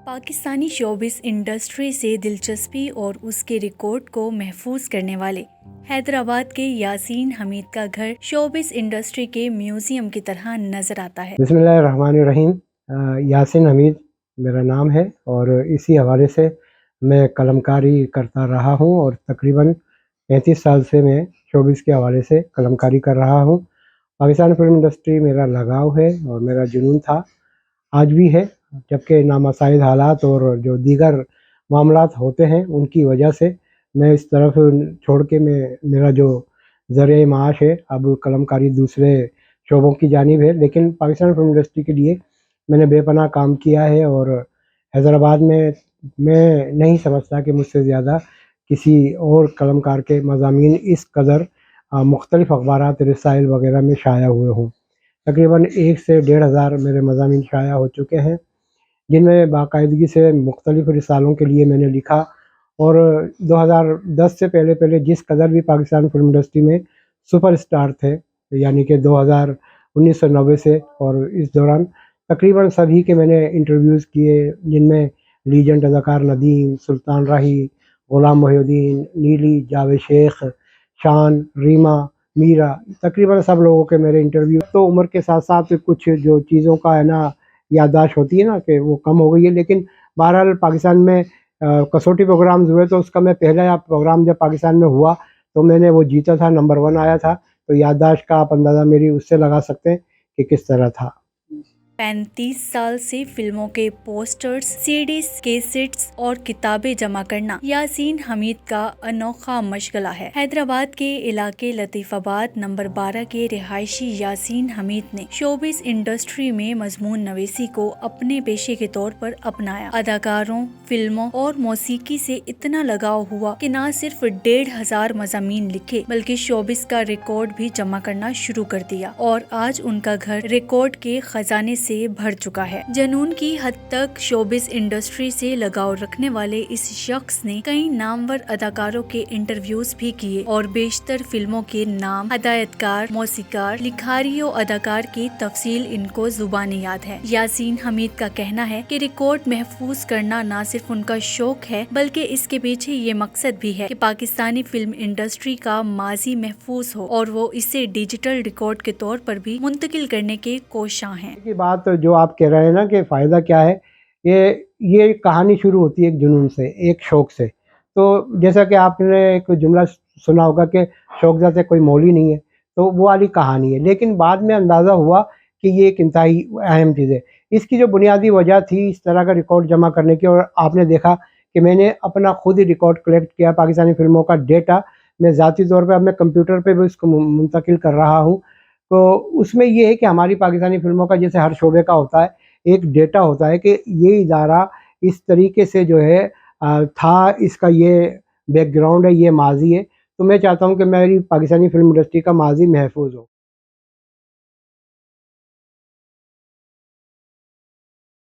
Pakistani showbiz industry سے دلچسپی اور اس کے ریکارڈ کو محفوظ کرنے والے حیدرآباد کے یاسین حمید کا گھر شوبز انڈسٹری کے میوزیم کی طرح نظر آتا ہے۔ بسم اللہ الرحمن الرحیم۔ یاسین حمید میرا نام ہے اور اسی حوالے سے میں قلم کاری کرتا رہا ہوں اور تقریباً 35 سال سے میں شوبز کے حوالے سے قلم کاری کر رہا ہوں۔ پاکستان فلم انڈسٹری میرا لگاؤ ہے اور میرا جنون تھا، آج بھی ہے، جبکہ نامساعد حالات اور جو دیگر معاملات ہوتے ہیں ان کی وجہ سے میں اس طرف چھوڑ کے میرا جو ذریعہ معاش ہے اب قلم کاری دوسرے شعبوں کی جانب ہے، لیکن پاکستان فلم انڈسٹری کے لیے میں نے بے پناہ کام کیا ہے اور حیدرآباد میں نہیں سمجھتا کہ مجھ سے زیادہ کسی اور قلم کار کے مضامین اس قدر مختلف اخبارات، رسائل وغیرہ میں شائع ہوئے ہوں۔ تقریباً 1 سے 1,500 میرے مضامین شائع ہو چکے ہیں، جن میں باقاعدگی سے مختلف رسالوں کے لیے میں نے لکھا، اور 2010 سے پہلے جس قدر بھی پاکستان فلم انڈسٹری میں سپر اسٹار تھے، یعنی کہ 1990 سے، اور اس دوران تقریباً سبھی کے میں نے انٹرویوز کیے، جن میں لیجنڈ اداکار ندیم، سلطان راہی، غلام محی الدین، نیلی، جاوید شیخ، شان، ریما، میرا، تقریباً سب لوگوں کے میرے انٹرویو۔ تو عمر کے ساتھ ساتھ کچھ جو چیزوں کا ہے نا یادداشت ہوتی ہے نا کہ وہ کم ہو گئی ہے، لیکن بہرحال پاکستان میں کسوٹی پروگرامز ہوئے تو اس کا میں پہلا پروگرام جب پاکستان میں ہوا تو میں نے وہ جیتا تھا، نمبر 1 آیا تھا، تو یادداشت کا آپ اندازہ میری اس سے لگا سکتے ہیں کہ کس طرح تھا۔ 35 سال سے فلموں کے پوسٹرز، سی ڈیز، کیسٹس اور کتابیں جمع کرنا یاسین حمید کا انوکھا مشغلہ ہے۔ حیدرآباد کے علاقے لطیف آباد نمبر 12 کے رہائشی یاسین حمید نے شوبز انڈسٹری میں مضمون نویسی کو اپنے پیشے کے طور پر اپنایا۔ اداکاروں، فلموں اور موسیقی سے اتنا لگاؤ ہوا کہ نہ صرف 1,500 مضامین لکھے بلکہ شوبز کا ریکارڈ بھی جمع کرنا شروع کر دیا، اور آج ان کا گھر ریکارڈ کے خزانے سے بھر چکا ہے۔ جنون کی حد تک شوبز انڈسٹری سے لگاؤ رکھنے والے اس شخص نے کئی نامور اداکاروں کے انٹرویوز بھی کیے اور بیشتر فلموں کے نام، ہدایت کار، موسیقار، لکھاری و اداکار کی تفصیل ان کو زبانی یاد ہے۔ یاسین حمید کا کہنا ہے کہ ریکارڈ محفوظ کرنا نہ صرف ان کا شوق ہے بلکہ اس کے پیچھے یہ مقصد بھی ہے کہ پاکستانی فلم انڈسٹری کا ماضی محفوظ ہو اور وہ اسے ڈیجیٹل ریکارڈ کے طور پر بھی منتقل کرنے کے کوشاں ہیں۔ بات جو آپ کہہ رہے ہیں نا کہ فائدہ کیا ہے، یہ کہانی شروع ہوتی ہے ایک جنون سے، ایک شوق سے۔ تو جیسا کہ آپ نے ایک جملہ سنا ہوگا کہ شوق سے کوئی مولی نہیں ہے، تو وہ والی کہانی ہے، لیکن بعد میں اندازہ ہوا کہ یہ ایک انتہائی اہم چیز ہے۔ اس کی جو بنیادی وجہ تھی اس طرح کا ریکارڈ جمع کرنے کی، اور آپ نے دیکھا کہ میں نے اپنا خود ہی ریکارڈ کلیکٹ کیا، پاکستانی فلموں کا ڈیٹا میں ذاتی طور پہ اب میں کمپیوٹر پہ بھی اس کو منتقل کر رہا ہوں۔ تو اس میں یہ ہے کہ ہماری پاکستانی فلموں کا جیسے ہر شعبے کا ہوتا ہے ایک ڈیٹا ہوتا ہے کہ یہ ادارہ اس طریقے سے جو ہے تھا، اس کا یہ بیک گراؤنڈ ہے، یہ ماضی ہے، تو میں چاہتا ہوں کہ میری پاکستانی فلم انڈسٹری کا ماضی محفوظ ہو۔